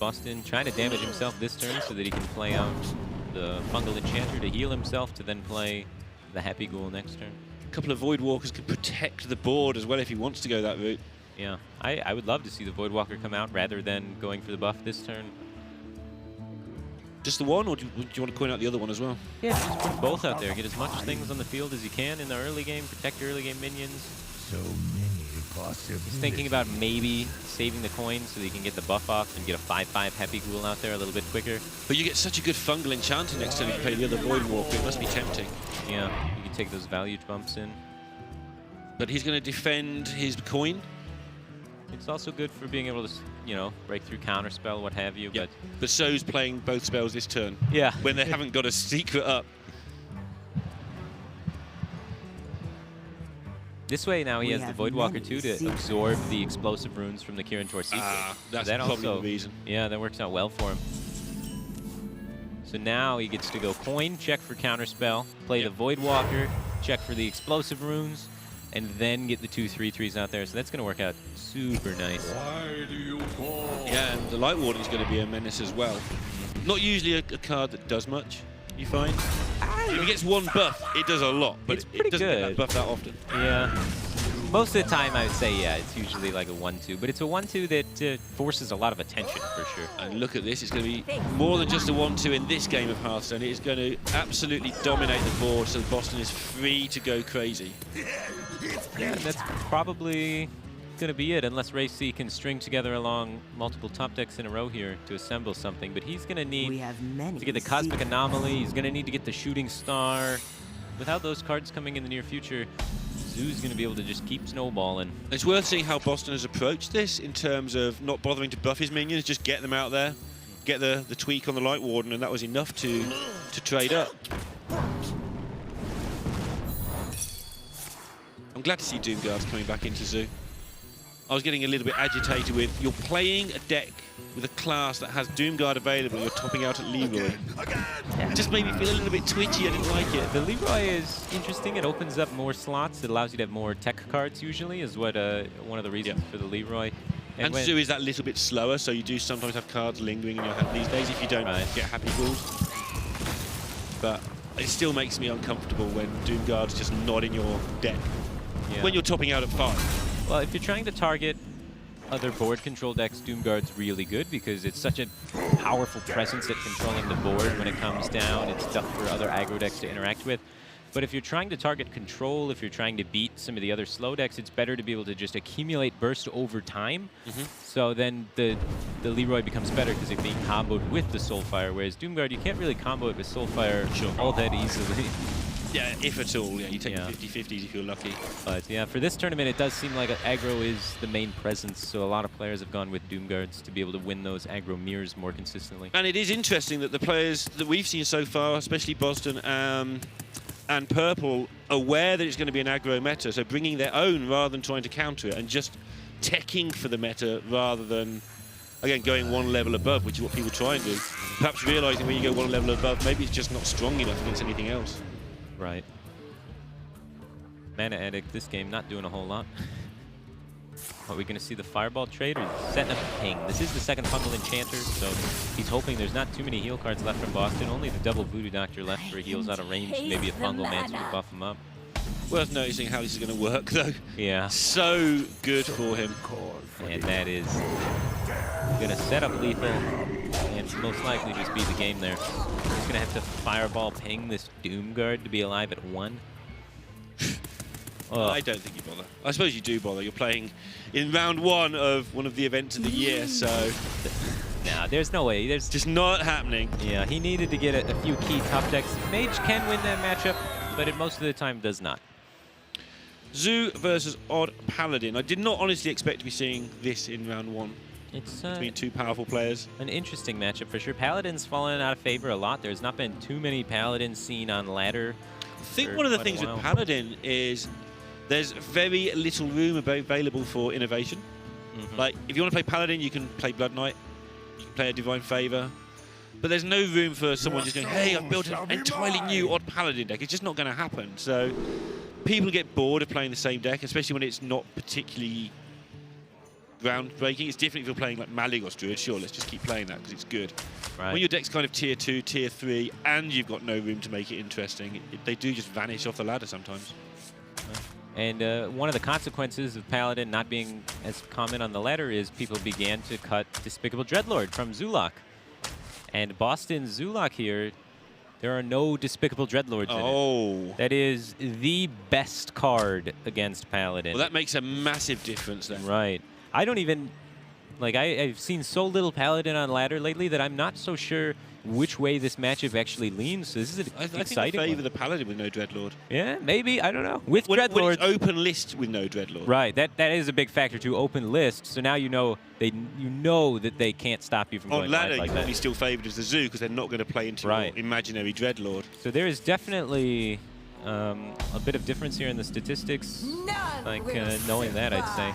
Bozzzton trying to damage himself this turn so that he can play out the Fungal Enchanter to heal himself to then play the Happy Ghoul next turn. A couple of Void Walkers could protect the board as well if he wants to go that route. Yeah, I would love to see the Void Walker come out rather than going for the buff this turn. Just the one, or do you want to coin out the other one as well? Yeah, just put both out there. Get as much things on the field as you can in the early game. Protect your early game minions. So many possibilities. Just thinking about maybe saving the coin so that you can get the buff off and get a 5/5 Happy Ghoul out there a little bit quicker. But you get such a good Fungal Enchanter next time you play the other Void Walker. It must be tempting. Yeah, you can take those value bumps in. But he's going to defend his coin. It's also good for being able to, break through counterspell, what have you. Yep. But so's playing both spells this turn. Yeah. When they haven't got a secret up. This way now he has the Void Walker too to absorb the explosive runes from the Kirin Tor secret. That's so that probably also, the reason. Yeah, that works out well for him. So now he gets to go coin, check for counterspell, play the Void Walker, check for the explosive runes, and then get the 2 3/3s out there. So that's going to work out super nice. Why do you call? Yeah, and the Light Warden's going to be a menace as well. Not usually a card that does much, you find. If he gets one buff, it does a lot, but It's it pretty doesn't get that good. buff that often. Yeah. most of the time, I would say, yeah, it's usually like a 1-2. But it's a 1-2 that forces a lot of attention, for sure. And look at this. It's going to be more than just a 1-2 in this game of Hearthstone. It is going to absolutely dominate the board, so Bozzzton is free to go crazy. Yeah, and that's probably going to be it, unless Rayc can string together along multiple top decks in a row here to assemble something. But he's going to need to get the Cosmic Anomaly. He's going to need to get the Shooting Star. Without those cards coming in the near future, Zoo's going to be able to just keep snowballing. It's worth seeing how Bozzzton has approached this in terms of not bothering to buff his minions, just get them out there, get the tweak on the Light Warden, and that was enough to trade up. I'm glad to see Doomguards coming back into Zoo. I was getting a little bit agitated with, you're playing a deck with a class that has Doomguard available, you're topping out at Leroy. It just made me feel a little bit twitchy, I didn't like it. The Leroy is interesting. It opens up more slots. It allows you to have more tech cards usually, is what one of the reasons for the Leroy. And Zoo is that little bit slower, so you do sometimes have cards lingering in your hand these days if you don't get happy balls. But it still makes me uncomfortable when Doomguard's just not in your deck. When you're topping out at 5. Well, if you're trying to target other board control decks, Doomguard's really good because it's such a powerful presence at controlling the board when it comes down. It's tough for other aggro decks to interact with. But if you're trying to target control, if you're trying to beat some of the other slow decks, it's better to be able to just accumulate burst over time. So then the Leroy becomes better because it's being comboed with the Soulfire, whereas Doomguard, you can't really combo it with Soulfire all that easily. Yeah, if at all. Yeah, you take 50-50s if you're lucky. But yeah, for this tournament, it does seem like aggro is the main presence, so a lot of players have gone with Doomguards to be able to win those aggro mirrors more consistently. And it is interesting that the players that we've seen so far, especially Bozzzton and Purple, aware that it's going to be an aggro meta, so bringing their own rather than trying to counter it, and just teching for the meta rather than, again, going one level above, which is what people try and do. Perhaps realizing when you go one level above, maybe it's just not strong enough against anything else. Right. Mana Addict this game not doing a whole lot. Are we going to see the Fireball trade or setting up a ping? This is the second Fungal Enchanter, so he's hoping there's not too many heal cards left from Bozzzton. Only the double Voodoo Doctor left for heals out of range. Maybe a Fungal Mancer to buff him up. Worth noticing how this is going to work, though. Yeah. So good for him. And that is going to set up lethal and most likely just beat the game there. He's going to have to Fireball ping this Doomguard to be alive at 1. I don't think you bother. I suppose you do bother. You're playing in round 1 of one of the events of the year, so... Nah, there's no way. There's just not happening. Yeah, he needed to get a few key top decks. Mage can win that matchup, but it most of the time does not. Zoo versus Odd Paladin. I did not honestly expect to be seeing this in round 1. It's between two powerful players. An interesting matchup for sure. Paladin's fallen out of favor a lot. There's not been too many Paladins seen on ladder. I think one of the things with Paladin is there's very little room available for innovation. Like, if you want to play Paladin, you can play Blood Knight, you can play a Divine Favor, but there's no room for someone just going, hey, I've built an entirely new Odd Paladin deck. It's just not going to happen. So people get bored of playing the same deck, especially when it's not particularly groundbreaking. It's different if you're playing like Malygos Druid. Sure, let's just keep playing that because it's good. Right. When your deck's kind of tier 2, tier 3, and you've got no room to make it interesting, they do just vanish off the ladder sometimes. And one of the consequences of Paladin not being as common on the ladder is people began to cut Despicable Dreadlord from Zulok. And Bozzzton Zulok here, there are no Despicable Dreadlords in it. That is the best card against Paladin. Well, that makes a massive difference then. Right. I don't even... Like, I've seen so little Paladin on ladder lately that I'm not so sure which way this matchup actually leans. So this is an exciting I think I favour the Paladin with no Dreadlord. Yeah, maybe. I don't know. With when Dreadlord... it's open list with no Dreadlord. Right. That is a big factor, too. Open list. So now you know that they can't stop you from going live like that. On ladder, you're probably still favoured as the Zoo because they're not going to play into your imaginary Dreadlord. So there is definitely a bit of difference here in the statistics. Like, knowing that, I'd say.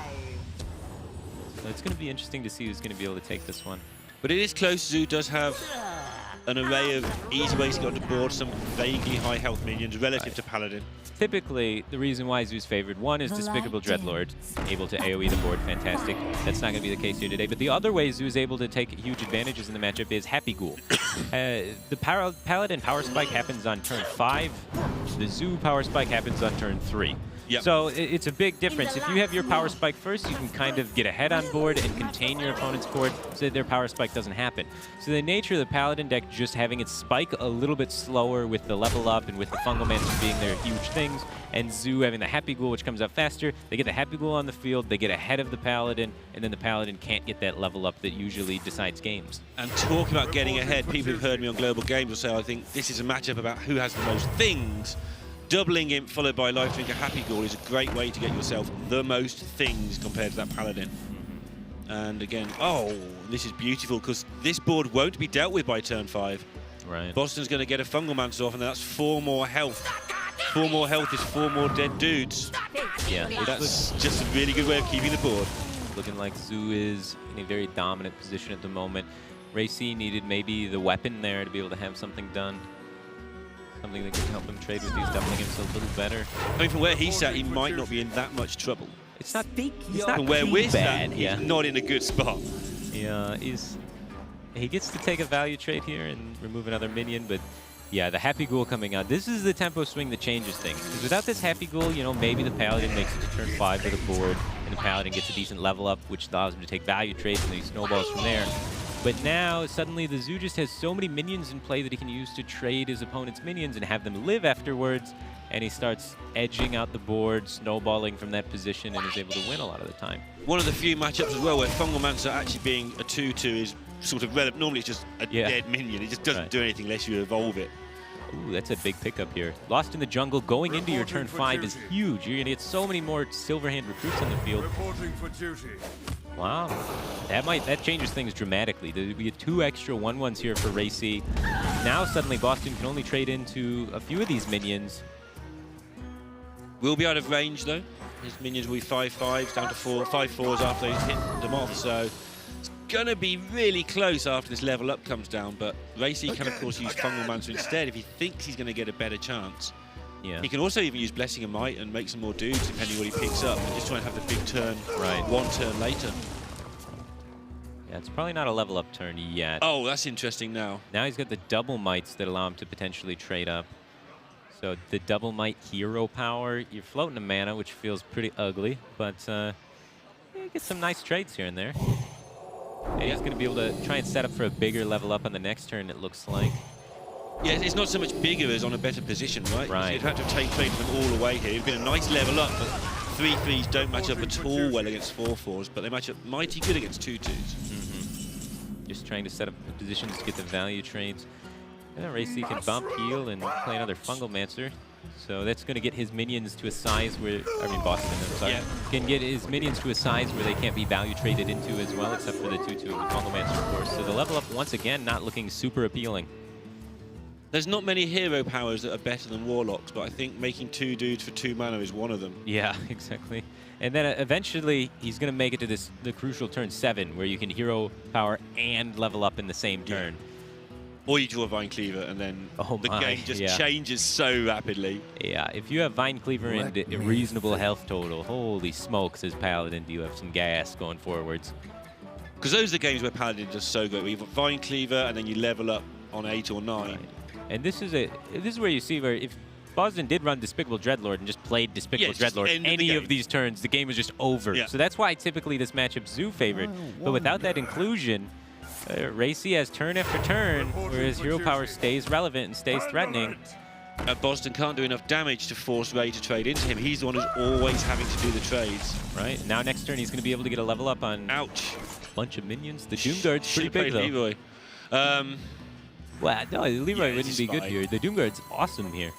So it's going to be interesting to see who's going to be able to take this one. But it is close. Zoo does have an array of easy ways to get on the board, some vaguely high health minions relative to Paladin. Typically, the reason why Zoo's favored, one is Despicable Dreadlord, able to AoE the board, fantastic. That's not going to be the case here today. But the other way Zoo is able to take huge advantages in the matchup is Happy Ghoul. The Paladin power spike happens on turn 5. The Zoo power spike happens on turn 3. Yep. So it's a big difference. If you have your power spike first, you can kind of get ahead on board and contain your opponent's board so that their power spike doesn't happen. So the nature of the Paladin deck just having its spike a little bit slower with the level up and with the Fungal Mancer being their huge things, and Zoo having the Happy Ghoul, which comes out faster. They get the Happy Ghoul on the field, they get ahead of the Paladin, and then the Paladin can't get that level up that usually decides games. And talking about getting ahead, people who've heard me on Global Games will say I think this is a matchup about who has the most things. Doubling Imp followed by Life Drinker Happy Ghoul is a great way to get yourself the most things compared to that Paladin. And again, oh, this is beautiful because this board won't be dealt with by turn 5. Right. Bozzzton's going to get a Fungal Mancer off, and that's 4 more health. 4 more health is 4 more dead dudes. Yeah, That's just a really good way of keeping the board. looking like Zoo is in a very dominant position at the moment. Rayc needed maybe the weapon there to be able to have something done. Something that could help him trade with these doubling imps a little better. I mean, from where he's sat, he might not be in that much trouble. It's not From where we're bad. sat, Yeah. he's not in a good spot. Yeah, he gets to take a value trade here and remove another minion, but yeah, the Happy Ghoul coming out. This is the tempo swing that changes things. Because without this Happy Ghoul, you know, maybe the Paladin makes it to turn 5 to the board, and the Paladin gets a decent level up, which allows him to take value trades, and he snowballs from there. But now, suddenly, the Zoo just has so many minions in play that he can use to trade his opponent's minions and have them live afterwards, and he starts edging out the board, snowballing from that position, and is able to win a lot of the time. One of the few matchups as well where Fungal Mancer actually being a 2-2 is sort of relevant. Normally it's just a dead minion. It just doesn't do anything unless you evolve it. Ooh, that's a big pickup here. Lost in the Jungle going into your turn 5 is huge. You're going to get so many more Silverhand recruits on the field. Reporting for duty. Wow, that changes things dramatically. There'll be 2 extra 1/1s here for Rayc. Now suddenly Bozzzton can only trade into a few of these minions. Will be out of range though. His minions will be 5/5s down to 5/4s after he's hit them off. So it's gonna be really close after this level up comes down. But Rayc can of course use Fungal Mancer instead if he thinks he's gonna get a better chance. Yeah. He can also even use Blessing of Might and make some more dudes depending on what he picks up and just try and have the big turn one turn later. Yeah, it's probably not a level up turn yet. Oh, that's interesting now. Now he's got the double mights that allow him to potentially trade up. So the double might hero power, you're floating a mana, which feels pretty ugly, but you get some nice trades here and there. And he's going to be able to try and set up for a bigger level up on the next turn, it looks like. Yeah, it's not so much bigger as on a better position, right? Right. You'd have to take trade them all away here. It'd been a nice level up, but 3/3s don't match up at all well against 4/4s, but they match up mighty good against 2/2s. Just trying to set up the positions to get the value trades. And then Rayc can bump, heal, and play another Fungal Mancer. So that's going to get his minions to a size where, I mean Bozzzton, I'm sorry, can get his minions to a size where they can't be value traded into as well, except for the 2/2 of the Fungal Mancer, of course. So the level up, once again, not looking super appealing. There's not many hero powers that are better than Warlocks, but I think making 2 dudes for 2 mana is one of them. Yeah, exactly. And then eventually, he's going to make it to the crucial turn 7, where you can hero power and level up in the same turn. Or you draw a Vine Cleaver, and then the game just changes so rapidly. Yeah, if you have Vine Cleaver and a reasonable health total, holy smokes, as Paladin, do you have some gas going forwards. Because those are the games where Paladin is just so good. Where you've got Vine Cleaver, and then you level up on 8 or 9. Right. And this is where you see where if Bozzzton did run Despicable Dreadlord and just played Despicable Dreadlord any of these turns, the game was just over. Yeah. So that's why typically this matchup's Zoo favored. But without that inclusion, Rayc has turn after turn where his hero power stays relevant and stays threatening. Bozzzton can't do enough damage to force Ray to trade into him. He's the one who's always having to do the trades. Right. Now next turn he's going to be able to get a level up on a bunch of minions. The Doomguard's pretty big though. Leroy. Well, no, Leroy wouldn't be good here. The Doomguard's awesome here.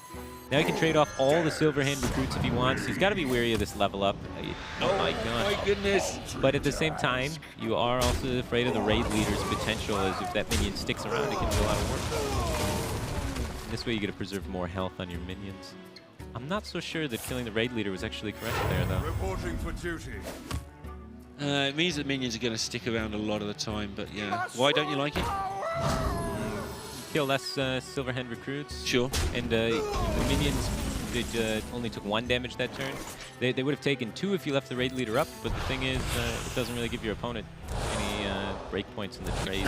Now he can trade off all the Silverhand recruits if he wants. He's got to be wary of this level up. Oh my god. My goodness. But at the same time, you are also afraid of the raid leader's potential, as if that minion sticks around, it can do a lot of work. This way you get to preserve more health on your minions. I'm not so sure that killing the raid leader was actually correct there, though. Reporting for duty. It means that minions are going to stick around a lot of the time, but yeah. Why don't you like it? kill less Silverhand recruits. Sure. And the minions only took 1 damage that turn. They would have taken 2 if you left the raid leader up, but the thing is, it doesn't really give your opponent any break points in the trade.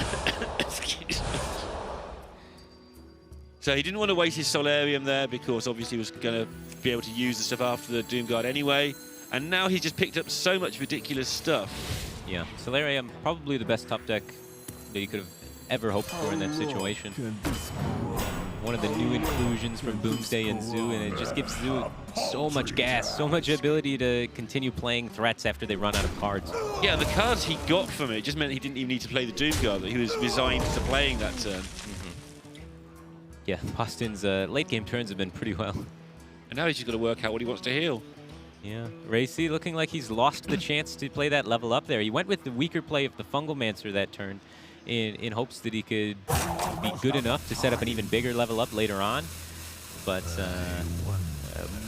Excuse me. So he didn't want to waste his Solarium there because obviously he was going to be able to use the stuff after the Doomguard anyway. And now he's just picked up so much ridiculous stuff. Yeah, Solarium probably the best top deck that you could have ever hoped for in that situation. One of the new inclusions from Boomsday and Zoo, and it just gives Zoo so much gas, so much ability to continue playing threats after they run out of cards. Yeah, the cards he got from it just meant he didn't even need to play the Doomguard, that he was resigned to playing that turn. Yeah, Bozzzton's late game turns have been pretty well. And now he's just got to work out what he wants to heal. Yeah, Rayc looking like he's lost the chance to play that level up there. He went with the weaker play of the Fungal Mancer that turn in hopes that he could be good enough to set up an even bigger level up later on. But a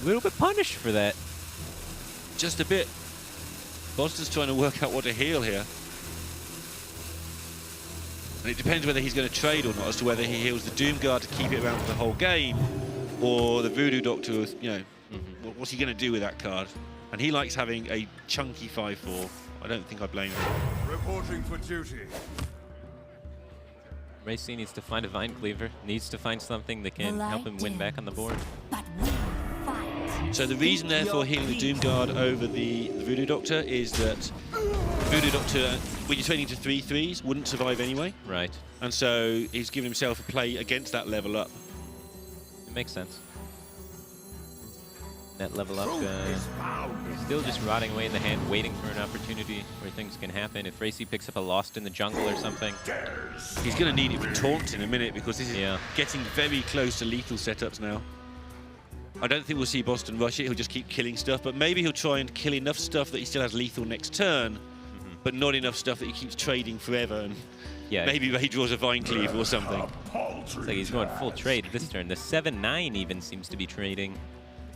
little bit punished for that. Just a bit. Bozzzton's trying to work out what to heal here. And it depends whether he's going to trade or not as to whether he heals the Doomguard to keep it around for the whole game or the Voodoo Doctor, you know, what's he going to do with that card? And he likes having a chunky 5/4. I don't think I blame him. Reporting for duty. Rayc needs to find a Vine Cleaver, needs to find something that can help him win back on the board. But we fight. So the reason, therefore, healing the Doomguard over the Voodoo Doctor is that Voodoo Doctor, when you're training to 3/3s, wouldn't survive anyway. Right. And so he's given himself a play against that level up. It makes sense. That level up, still just rotting away in the hand, waiting for an opportunity where things can happen. If Rayc picks up a Lost in the Jungle or something. He's going to need it for taunts in a minute because this is Yeah. getting very close to lethal setups now. I don't think we'll see Bozzzton rush it. He'll just keep killing stuff, but maybe he'll try and kill enough stuff that he still has lethal next turn, but not enough stuff that he keeps trading forever. And Yeah, maybe he draws a Vine Cleaver or something. it's like he's going full trade this turn. The 7/9 even seems to be trading.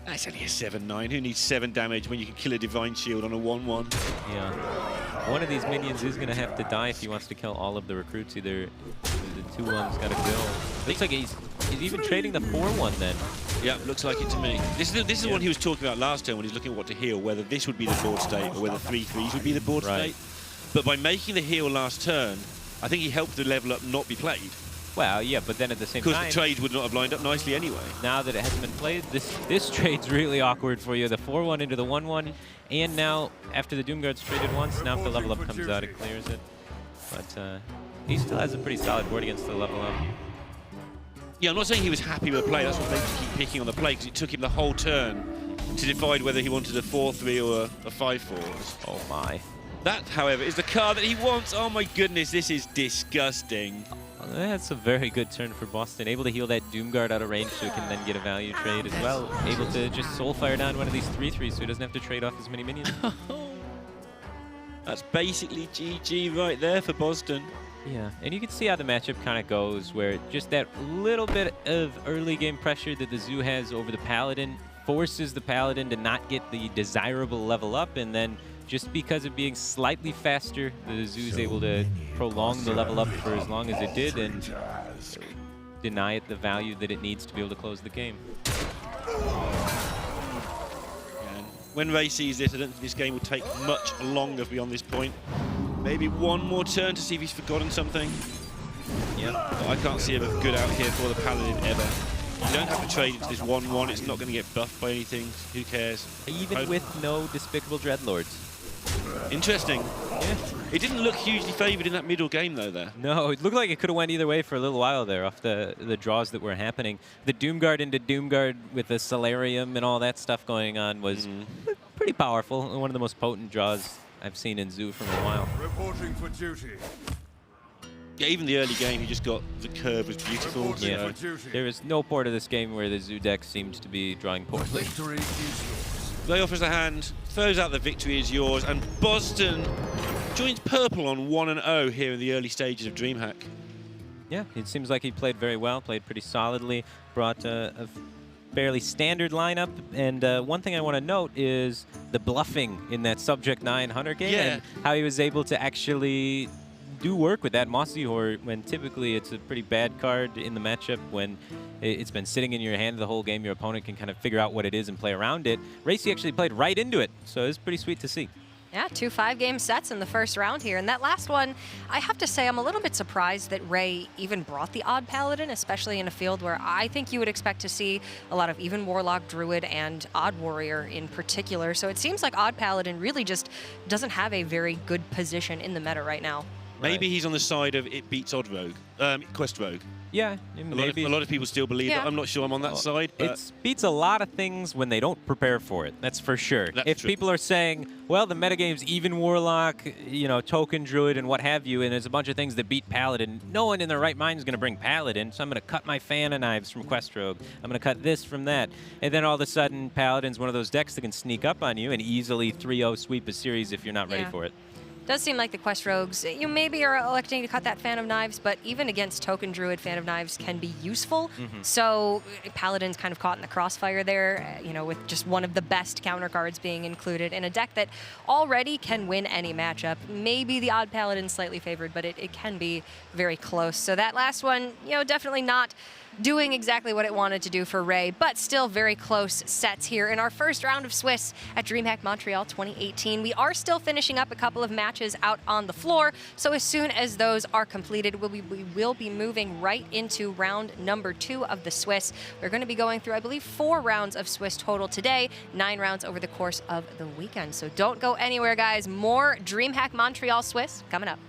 That's only a 7/9. Who needs 7 damage when you can kill a Divine Shield on a 1/1? Yeah. One of these minions is going to have to die if he wants to kill all of the recruits. Either the 2/1's got to go. Looks like he's even trading the 4/1 then. Yeah, looks like it to me. This is the one he was talking about last turn when he was looking at what to heal, whether this would be the board state or whether 3/3s would be the board Right. state. But by making the heal last turn, I think he helped the level up not be played. Well, yeah, but then at the same Because time, the trade would not have lined up nicely anyway. now that it hasn't been played, this trade's really awkward for you. The 4/1 into the 1/1, and now after the Doomguard's traded once, now if the level up comes out, it clears it. But he still has a pretty solid board against the level up. Yeah, I'm not saying he was happy with the play. That's what made him keep picking on the play, because it took him the whole turn to decide whether he wanted a 4/3 or a 5/4. Oh my. That, however, is the card that he wants. Oh my goodness, this is disgusting. That's a very good turn for Bozzzton. Able to heal that Doomguard out of range so he can then get a value trade as well. Able to just Soulfire down one of these 3/3s so he doesn't have to trade off as many minions. That's basically GG right there for Bozzzton. Yeah, and you can see how the matchup kind of goes, where just that little bit of early game pressure that the Zoo has over the Paladin forces the Paladin to not get the desirable level up, and then just because of being slightly faster, the Zoo's able to prolong the level up for as long as it did and deny it the value that it needs to be able to close the game. And when Ray sees this, I don't think this game will take much longer beyond this point. Maybe one more turn to see if he's forgotten something. Yeah. But I can't see a good out here for the Paladin ever. You don't have to trade into this 1/1. It's not going to get buffed by anything. Who cares? Even with no Despicable Dreadlords. Interesting. Yeah. It didn't look hugely favoured in that middle game, though, there. No, it looked like it could have went either way for a little while there off the draws that were happening. The Doomguard into Doomguard with the Solarium and all that stuff going on was pretty powerful. One of the most potent draws I've seen in Zoo from a while. Reporting for duty. Yeah, even the early game, he just got the curve was beautiful. Yeah. For duty. There is no part of this game where the Zoo deck seems to be drawing poorly. Victory is yours. Ray offers the hand, throws out the victory is yours, and Bozzzton joins purple on 1-0 here in the early stages of DreamHack. Yeah, it seems like he played very well, played pretty solidly, brought a fairly standard lineup. And one thing I want to note is the bluffing in that Subject 9 Hunter game and how he was able to actually do work with that Mossy Whore when typically it's a pretty bad card in the matchup when it's been sitting in your hand the whole game. Your opponent can kind of figure out what it is and play around it. Rayc actually played right into it, so it's pretty sweet to see. Yeah, 2 5-game sets in the first round here. And that last one, I have to say, I'm a little bit surprised that Ray even brought the Odd Paladin, especially in a field where I think you would expect to see a lot of even Warlock, Druid, and Odd Warrior in particular. So it seems like Odd Paladin really just doesn't have a very good position in the meta right now. Maybe he's on the side of it beats Odd Rogue, Quest Rogue. Yeah, maybe. A lot of people still believe that. I'm not sure I'm on that side. But It beats a lot of things when they don't prepare for it. That's for sure. If true. people are saying, well, the metagame's even Warlock, Token Druid and what have you, and there's a bunch of things that beat Paladin, no one in their right mind is going to bring Paladin, so I'm going to cut my Fan of Knives from Quest Rogue. I'm going to cut this from that. And then all of a sudden, Paladin's one of those decks that can sneak up on you and easily 3-0 sweep a series if you're not ready for it. Does seem like the Quest Rogues, you maybe are electing to cut that Fan of Knives, but even against Token Druid, Fan of Knives can be useful. So Paladin's kind of caught in the crossfire there, with just one of the best counter cards being included in a deck that already can win any matchup. Maybe the Odd Paladin's slightly favored, but it can be very close. So that last one, definitely not doing exactly what it wanted to do for Ray, but still very close sets here in our first round of Swiss at DreamHack Montreal 2018. We are still finishing up a couple of matches out on the floor, so as soon as those are completed, we will be moving right into round number 2 of the Swiss. We're going to be going through, I believe, 4 rounds of Swiss total today, 9 rounds over the course of the weekend. So don't go anywhere, guys. More DreamHack Montreal Swiss coming up.